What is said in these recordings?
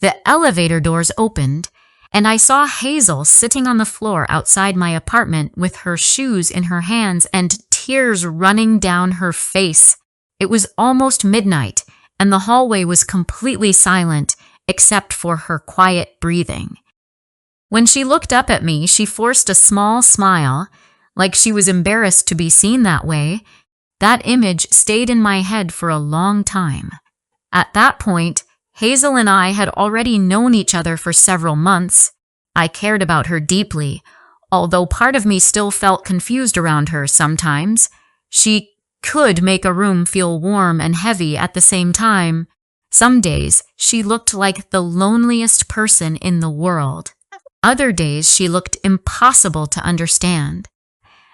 The elevator doors opened, and I saw Hazel sitting on the floor outside my apartment with her shoes in her hands and tears running down her face. It was almost midnight, and the hallway was completely silent except for her quiet breathing. When she looked up at me, she forced a small smile, like she was embarrassed to be seen that way. That image stayed in my head for a long time. At that point, Hazel and I had already known each other for several months. I cared about her deeply, although part of me still felt confused around her sometimes. She could make a room feel warm and heavy at the same time. Some days, she looked like the loneliest person in the world. Other days, she looked impossible to understand.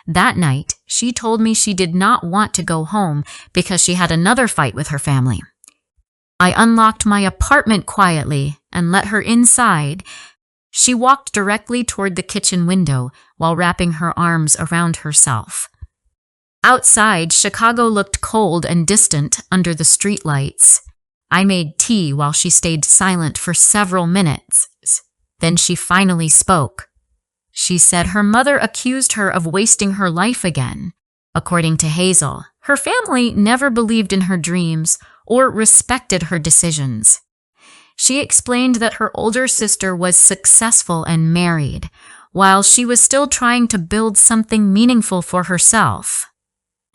That night, she told me she did not want to go home because she had another fight with her family. I unlocked my apartment quietly and let her inside. She walked directly toward the kitchen window while wrapping her arms around herself. Outside, Chicago looked cold and distant under the streetlights. I made tea while she stayed silent for several minutes. Then she finally spoke. She said her mother accused her of wasting her life again. According to Hazel, her family never believed in her dreams or respected her decisions. She explained that her older sister was successful and married, while she was still trying to build something meaningful for herself.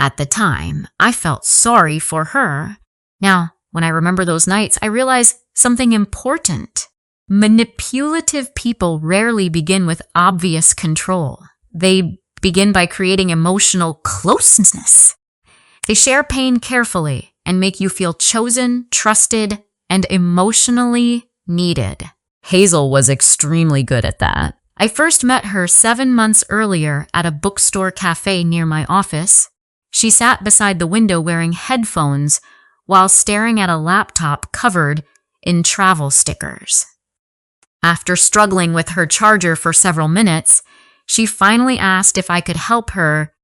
At the time, I felt sorry for her. Now, when I remember those nights, I realize something important. Manipulative people rarely begin with obvious control. They begin by creating emotional closeness. They share pain carefully and make you feel chosen, trusted, and emotionally needed. Hazel was extremely good at that. I first met her 7 months earlier at a bookstore cafe near my office. She sat beside the window wearing headphones while staring at a laptop covered in travel stickers. After struggling with her charger for several minutes, she finally asked if I could help her.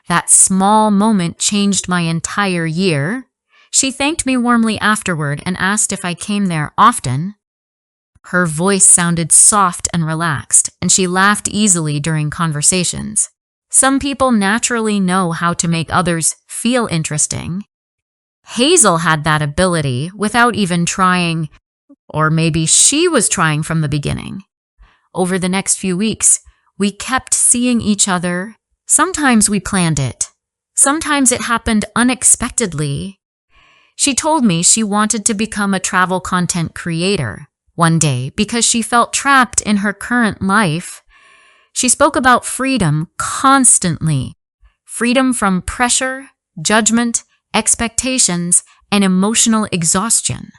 That small moment changed my entire year. She thanked me warmly afterward and asked if I came there often. Her voice sounded soft and relaxed, and she laughed easily during conversations. Some people naturally know how to make others feel interesting. Hazel had that ability without even trying, or maybe she was trying from the beginning. Over the next few weeks, we kept seeing each other. Sometimes we planned it. Sometimes it happened unexpectedly. She told me she wanted to become a travel content creator one day because she felt trapped in her current life. She spoke about freedom constantly. Freedom from pressure, judgment, expectations, and emotional exhaustion.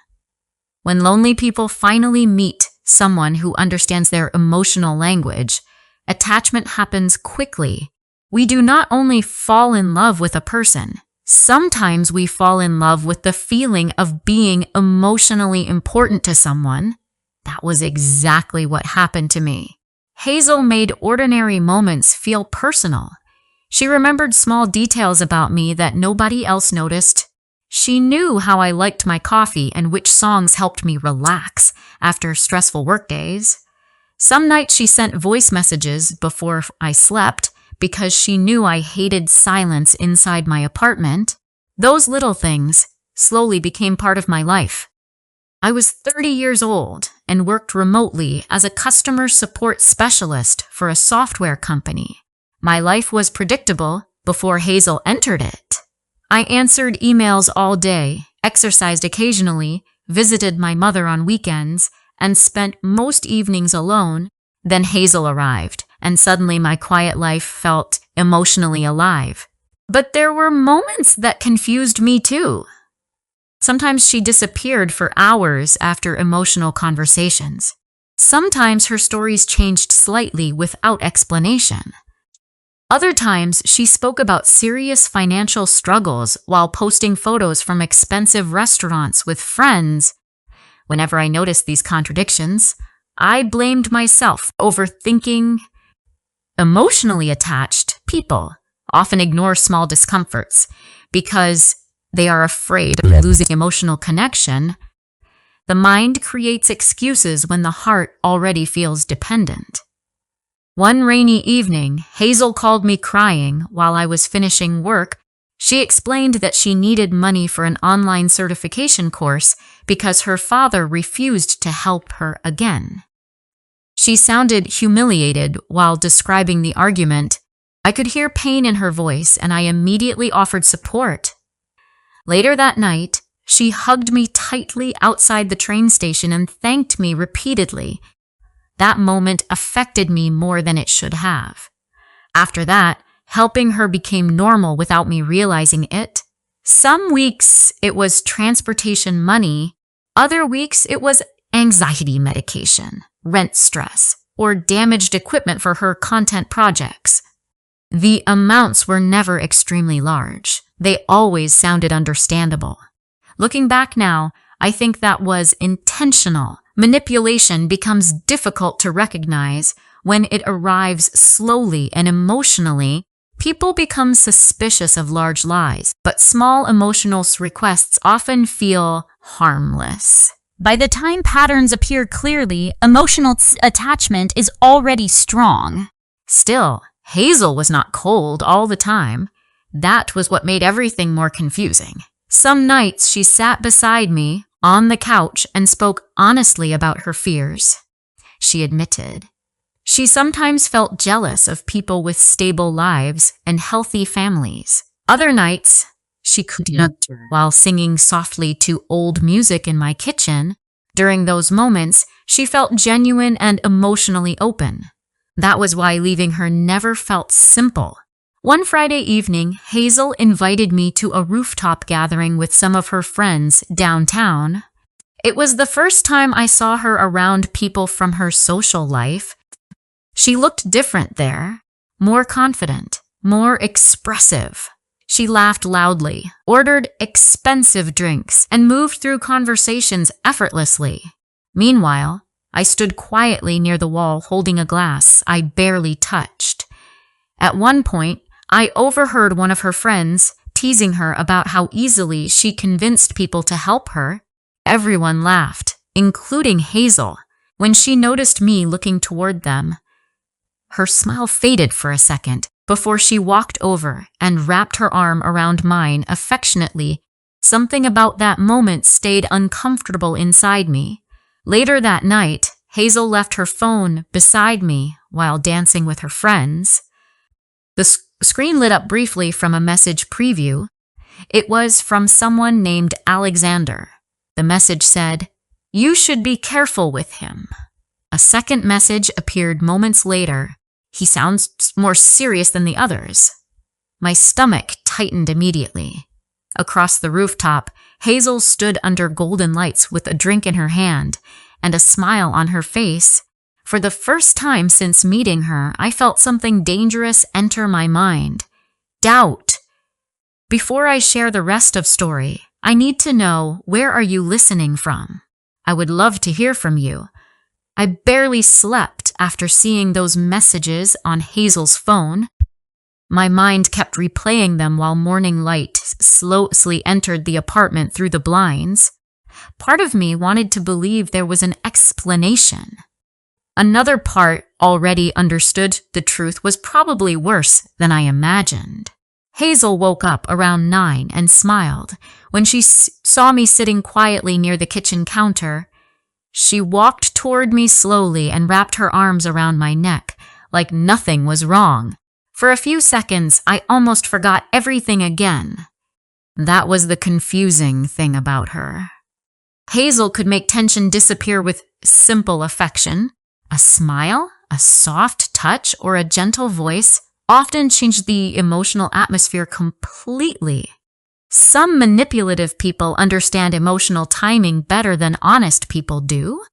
When lonely people finally meet someone who understands their emotional language, attachment happens quickly. We do not only fall in love with a person, sometimes we fall in love with the feeling of being emotionally important to someone. That was exactly what happened to me. Hazel made ordinary moments feel personal. She remembered small details about me that nobody else noticed. She knew how I liked my coffee and which songs helped me relax after stressful workdays. Some nights she sent voice messages before I slept because she knew I hated silence inside my apartment. Those little things slowly became part of my life. I was 30 years old and worked remotely as a customer support specialist for a software company. My life was predictable before Hazel entered it. I answered emails all day, exercised occasionally, visited my mother on weekends, and spent most evenings alone. Then Hazel arrived, and suddenly my quiet life felt emotionally alive. But there were moments that confused me too. Sometimes she disappeared for hours after emotional conversations. Sometimes her stories changed slightly without explanation. Other times, she spoke about serious financial struggles while posting photos from expensive restaurants with friends. Whenever I noticed these contradictions, I blamed myself. Overthinking. Emotionally attached people often ignore small discomforts because they are afraid of losing emotional connection. The mind creates excuses when the heart already feels dependent. One rainy evening, Hazel called me crying while I was finishing work. She explained that she needed money for an online certification course because her father refused to help her again. She sounded humiliated while describing the argument. I could hear pain in her voice, and I immediately offered support. Later that night, she hugged me tightly outside the train station and thanked me repeatedly. That moment affected me more than it should have. After that, helping her became normal without me realizing it. Some weeks it was transportation money, other weeks it was anxiety medication, rent stress, or damaged equipment for her content projects. The amounts were never extremely large. They always sounded understandable. Looking back now, I think that was intentional. Manipulation becomes difficult to recognize when it arrives slowly and emotionally. People become suspicious of large lies, but small emotional requests often feel harmless. By the time patterns appear clearly, emotional attachment is already strong. Still, Hazel was not cold all the time. That was what made everything more confusing. Some nights she sat beside me on the couch and spoke honestly about her fears. She admitted she sometimes felt jealous of people with stable lives and healthy families. Other nights, she cried while singing softly to old music in my kitchen. During those moments, she felt genuine and emotionally open. That was why leaving her never felt simple. One Friday evening, Hazel invited me to a rooftop gathering with some of her friends downtown. It was the first time I saw her around people from her social life. She looked different there, more confident, more expressive. She laughed loudly, ordered expensive drinks, and moved through conversations effortlessly. Meanwhile, I stood quietly near the wall holding a glass I barely touched. At one point, I overheard one of her friends teasing her about how easily she convinced people to help her. Everyone laughed, including Hazel. When she noticed me looking toward them, her smile faded for a second before she walked over and wrapped her arm around mine affectionately. Something about that moment stayed uncomfortable inside me. Later that night, Hazel left her phone beside me while dancing with her friends. The screen lit up briefly from a message preview. It was from someone named Alexander. The message said, "You should be careful with him." A second message appeared moments later. "He sounds more serious than the others." My stomach tightened immediately. Across the rooftop, Hazel stood under golden lights with a drink in her hand and a smile on her face. For the first time since meeting her, I felt something dangerous enter my mind. Doubt. Before I share the rest of story, I need to know, where are you listening from? I would love to hear from you. I barely slept after seeing those messages on Hazel's phone. My mind kept replaying them while morning light slowly entered the apartment through the blinds. Part of me wanted to believe there was an explanation. Another part already understood the truth was probably worse than I imagined. Hazel woke up around 9 and smiled. When she saw me sitting quietly near the kitchen counter, she walked toward me slowly and wrapped her arms around my neck, like nothing was wrong. For a few seconds, I almost forgot everything again. That was the confusing thing about her. Hazel could make tension disappear with simple affection. A smile, a soft touch, or a gentle voice often changed the emotional atmosphere completely. Some manipulative people understand emotional timing better than honest people do.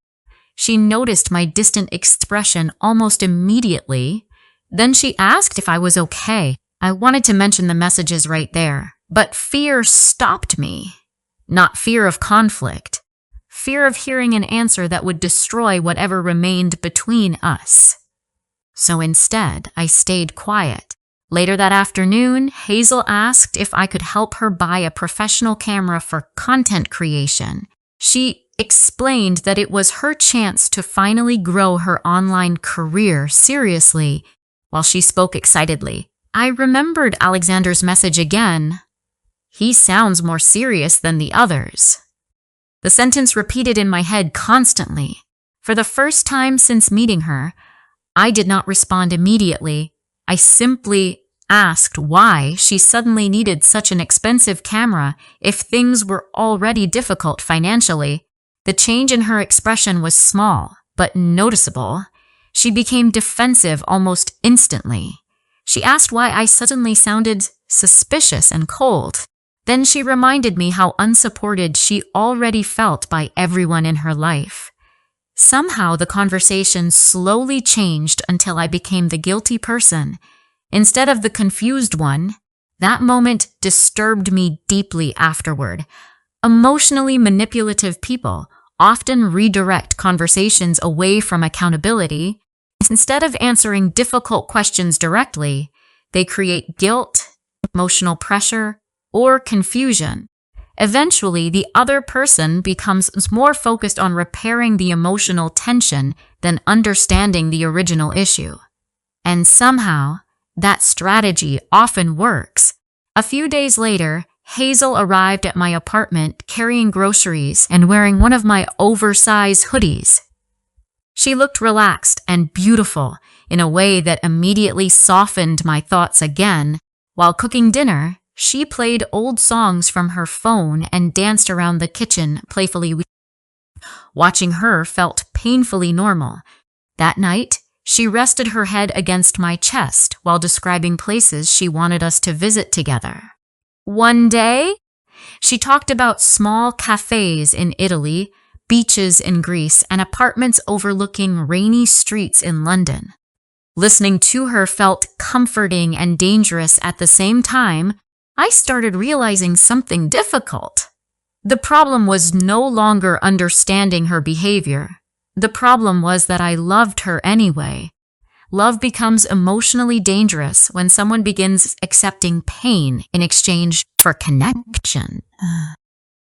She noticed my distant expression almost immediately. Then she asked if I was okay. I wanted to mention the messages right there, but fear stopped me. Not fear of conflict. Fear of hearing an answer that would destroy whatever remained between us. So instead, I stayed quiet. Later that afternoon, Hazel asked if I could help her buy a professional camera for content creation. She explained that it was her chance to finally grow her online career seriously while she spoke excitedly. I remembered Alexander's message again. He sounds more serious than the others. The sentence repeated in my head constantly. For the first time since meeting her, I did not respond immediately. I simply asked why she suddenly needed such an expensive camera if things were already difficult financially. The change in her expression was small, but noticeable. She became defensive almost instantly. She asked why I suddenly sounded suspicious and cold. Then she reminded me how unsupported she already felt by everyone in her life. Somehow the conversation slowly changed until I became the guilty person instead of the confused one. That moment disturbed me deeply afterward. Emotionally manipulative people often redirect conversations away from accountability. Instead of answering difficult questions directly, they create guilt, emotional pressure, or confusion. Eventually, the other person becomes more focused on repairing the emotional tension than understanding the original issue. And somehow, that strategy often works. A few days later, Hazel arrived at my apartment carrying groceries and wearing one of my oversized hoodies. She looked relaxed and beautiful in a way that immediately softened my thoughts again. While cooking dinner, she played old songs from her phone and danced around the kitchen playfully. Watching her felt painfully normal. That night, she rested her head against my chest while describing places she wanted us to visit together. One day, she talked about small cafes in Italy, beaches in Greece, and apartments overlooking rainy streets in London. Listening to her felt comforting and dangerous at the same time. I started realizing something difficult. The problem was no longer understanding her behavior. The problem was that I loved her anyway. Love becomes emotionally dangerous when someone begins accepting pain in exchange for connection.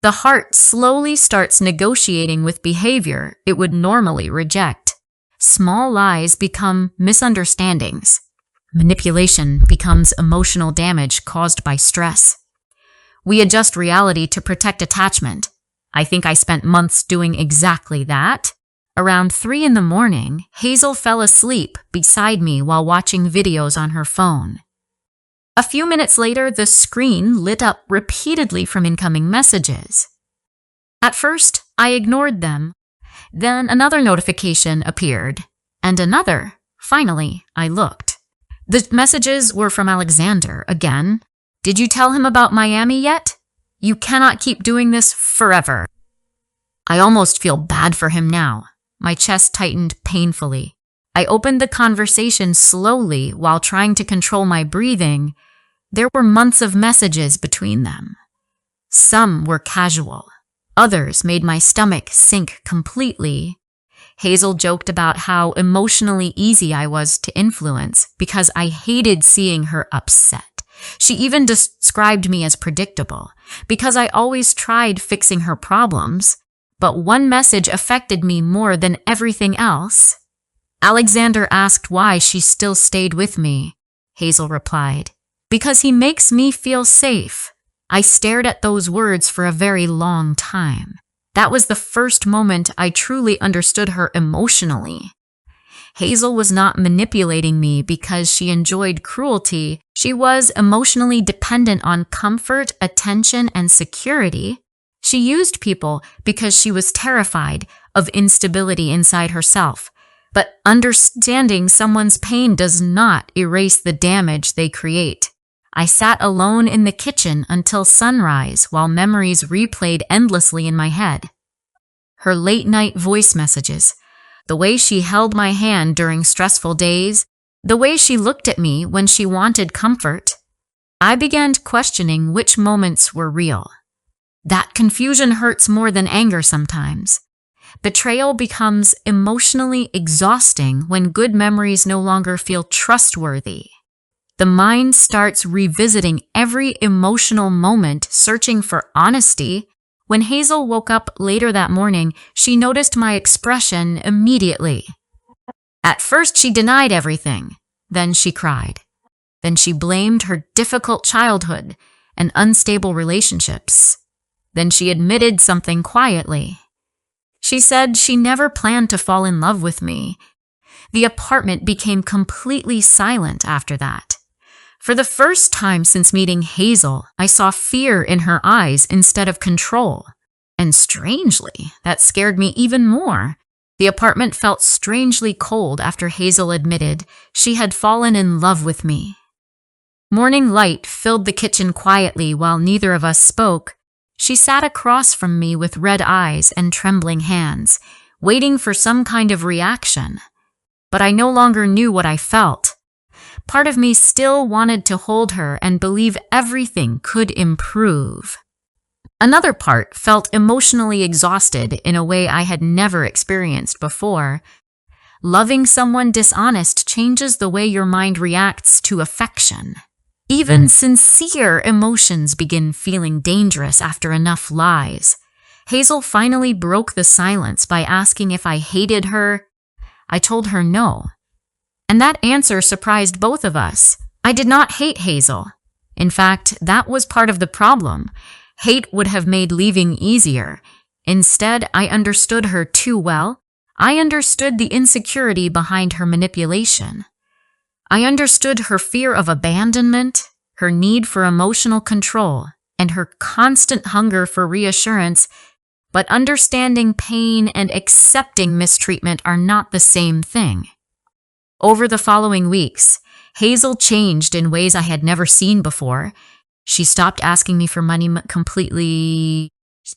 The heart slowly starts negotiating with behavior it would normally reject. Small lies become misunderstandings. Manipulation becomes emotional damage caused by stress. We adjust reality to protect attachment. I think I spent months doing exactly that. Around 3 a.m, Hazel fell asleep beside me while watching videos on her phone. A few minutes later, the screen lit up repeatedly from incoming messages. At first, I ignored them. Then another notification appeared, and another. Finally, I looked. The messages were from Alexander again. Did you tell him about Miami yet? You cannot keep doing this forever. I almost feel bad for him now. My chest tightened painfully. I opened the conversation slowly while trying to control my breathing. There were months of messages between them. Some were casual. Others made my stomach sink completely. Hazel joked about how emotionally easy I was to influence because I hated seeing her upset. She even described me as predictable because I always tried fixing her problems. But one message affected me more than everything else. Alexander asked why she still stayed with me. Hazel replied, "Because he makes me feel safe." I stared at those words for a very long time. That was the first moment I truly understood her emotionally. Hazel was not manipulating me because she enjoyed cruelty. She was emotionally dependent on comfort, attention, and security. She used people because she was terrified of instability inside herself. But understanding someone's pain does not erase the damage they create. I sat alone in the kitchen until sunrise while memories replayed endlessly in my head. Her late-night voice messages, the way she held my hand during stressful days, the way she looked at me when she wanted comfort. I began questioning which moments were real. That confusion hurts more than anger sometimes. Betrayal becomes emotionally exhausting when good memories no longer feel trustworthy. The mind starts revisiting every emotional moment, searching for honesty When Hazel woke up later that morning, she noticed my expression immediately. At first, she denied everything. Then she cried. Then she blamed her difficult childhood and unstable relationships. Then she admitted something quietly. She said she never planned to fall in love with me. The apartment became completely silent after that. For the first time since meeting Hazel, I saw fear in her eyes instead of control. And strangely, that scared me even more. The apartment felt strangely cold after Hazel admitted she had fallen in love with me. Morning light filled the kitchen quietly while neither of us spoke. She sat across from me with red eyes and trembling hands, waiting for some kind of reaction. But I no longer knew what I felt. Part of me still wanted to hold her and believe everything could improve. Another part felt emotionally exhausted in a way I had never experienced before. Loving someone dishonest changes the way your mind reacts to affection. Even sincere emotions begin feeling dangerous after enough lies. Hazel finally broke the silence by asking if I hated her. I told her no. And that answer surprised both of us. I did not hate Hazel. In fact, that was part of the problem. Hate would have made leaving easier. Instead, I understood her too well. I understood the insecurity behind her manipulation. I understood her fear of abandonment, her need for emotional control, and her constant hunger for reassurance. But understanding pain and accepting mistreatment are not the same thing. Over the following weeks, Hazel changed in ways I had never seen before. She stopped asking me for money completely.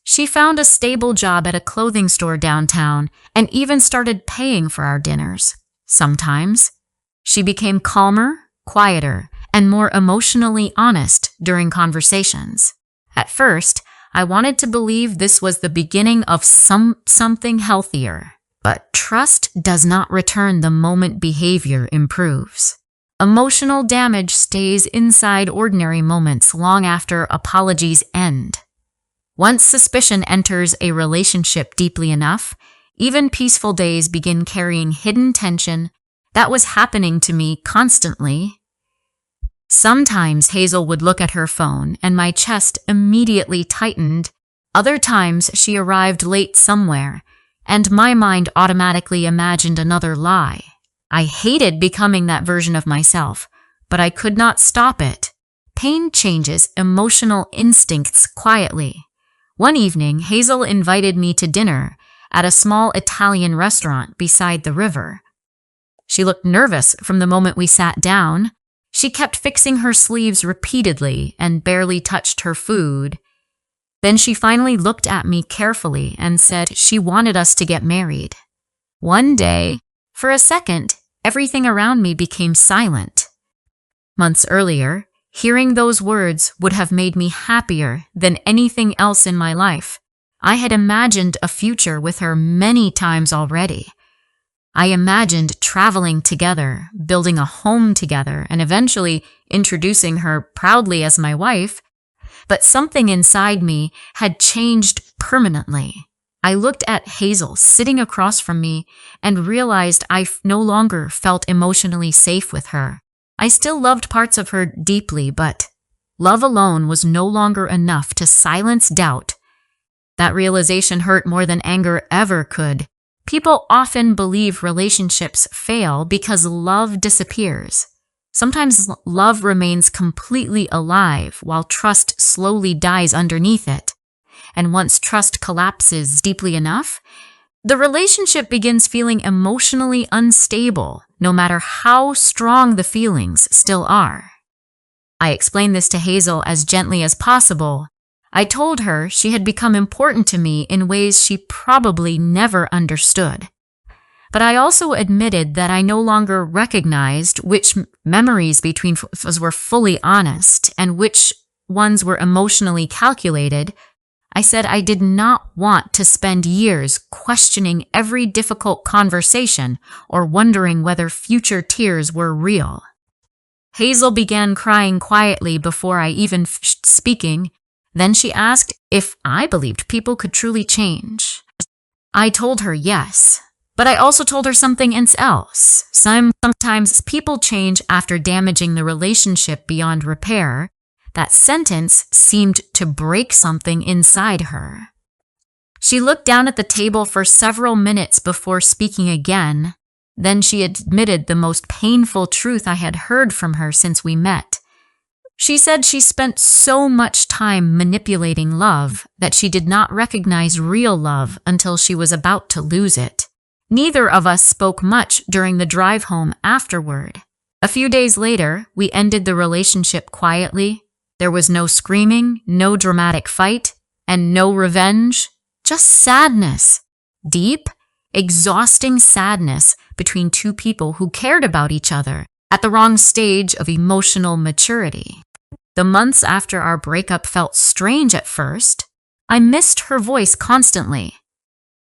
She found a stable job at a clothing store downtown and even started paying for our dinners. Sometimes. She became calmer, quieter, and more emotionally honest during conversations. At first, I wanted to believe this was the beginning of something healthier. But trust does not return the moment behavior improves. Emotional damage stays inside ordinary moments long after apologies end. Once suspicion enters a relationship deeply enough, even peaceful days begin carrying hidden tension. That was happening to me constantly. Sometimes Hazel would look at her phone and my chest immediately tightened. Other times she arrived late somewhere, and my mind automatically imagined another lie. I hated becoming that version of myself, but I could not stop it. Pain changes emotional instincts quietly. One evening, Hazel invited me to dinner at a small Italian restaurant beside the river. She looked nervous from the moment we sat down. She kept fixing her sleeves repeatedly and barely touched her food. Then she finally looked at me carefully and said she wanted us to get married. One day, for a second, everything around me became silent. Months earlier, hearing those words would have made me happier than anything else in my life. I had imagined a future with her many times already. I imagined traveling together, building a home together, and eventually introducing her proudly as my wife. But something inside me had changed permanently. I looked at Hazel sitting across from me and realized I no longer felt emotionally safe with her. I still loved parts of her deeply, but love alone was no longer enough to silence doubt. That realization hurt more than anger ever could. People often believe relationships fail because love disappears. Sometimes love remains completely alive while trust slowly dies underneath it. And once trust collapses deeply enough, the relationship begins feeling emotionally unstable, no matter how strong the feelings still are. I explained this to Hazel as gently as possible. I told her she had become important to me in ways she probably never understood. But I also admitted that I no longer recognized which memories between us were fully honest and which ones were emotionally calculated. I said I did not want to spend years questioning every difficult conversation or wondering whether future tears were real. Hazel began crying quietly before I even finished speaking. Then she asked if I believed people could truly change. I told her yes, but I also told her something else. Sometimes people change after damaging the relationship beyond repair. That sentence seemed to break something inside her. She looked down at the table for several minutes before speaking again. Then she admitted the most painful truth I had heard from her since we met. She said she spent so much time manipulating love that she did not recognize real love until she was about to lose it. Neither of us spoke much during the drive home afterward. A few days later, we ended the relationship quietly. There was no screaming, no dramatic fight, and no revenge. Just sadness. Deep, exhausting sadness between two people who cared about each other at the wrong stage of emotional maturity. The months after our breakup felt strange at first. I missed her voice constantly.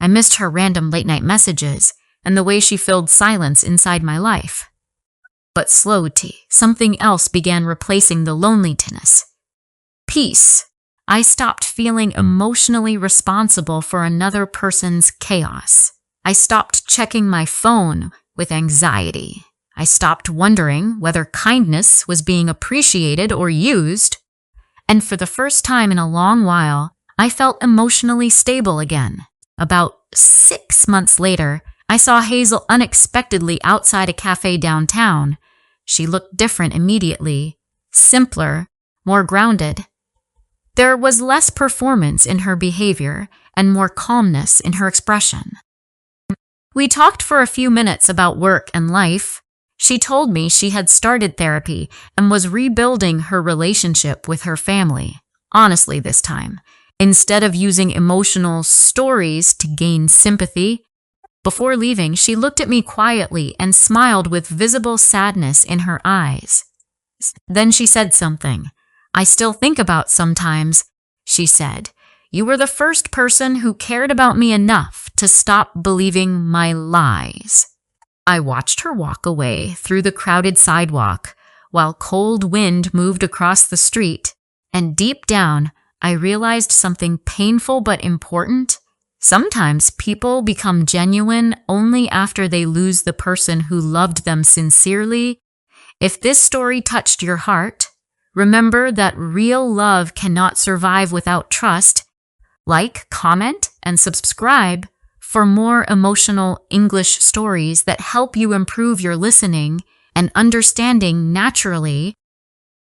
I missed her random late-night messages and the way she filled silence inside my life. But slowly, something else began replacing the loneliness. Peace. I stopped feeling emotionally responsible for another person's chaos. I stopped checking my phone with anxiety. I stopped wondering whether kindness was being appreciated or used. And for the first time in a long while, I felt emotionally stable again. About 6 months later, I saw Hazel unexpectedly outside a cafe downtown. She looked different immediately, simpler, more grounded. There was less performance in her behavior and more calmness in her expression. We talked for a few minutes about work and life. She told me she had started therapy and was rebuilding her relationship with her family, honestly this time, instead of using emotional stories to gain sympathy. Before leaving, she looked at me quietly and smiled with visible sadness in her eyes. Then she said something I still think about sometimes. She said, "You were the first person who cared about me enough to stop believing my lies." I watched her walk away through the crowded sidewalk while cold wind moved across the street, and deep down, I realized something painful but important. Sometimes people become genuine only after they lose the person who loved them sincerely. If this story touched your heart, remember that real love cannot survive without trust. Like, comment, and subscribe for more emotional English stories that help you improve your listening and understanding naturally.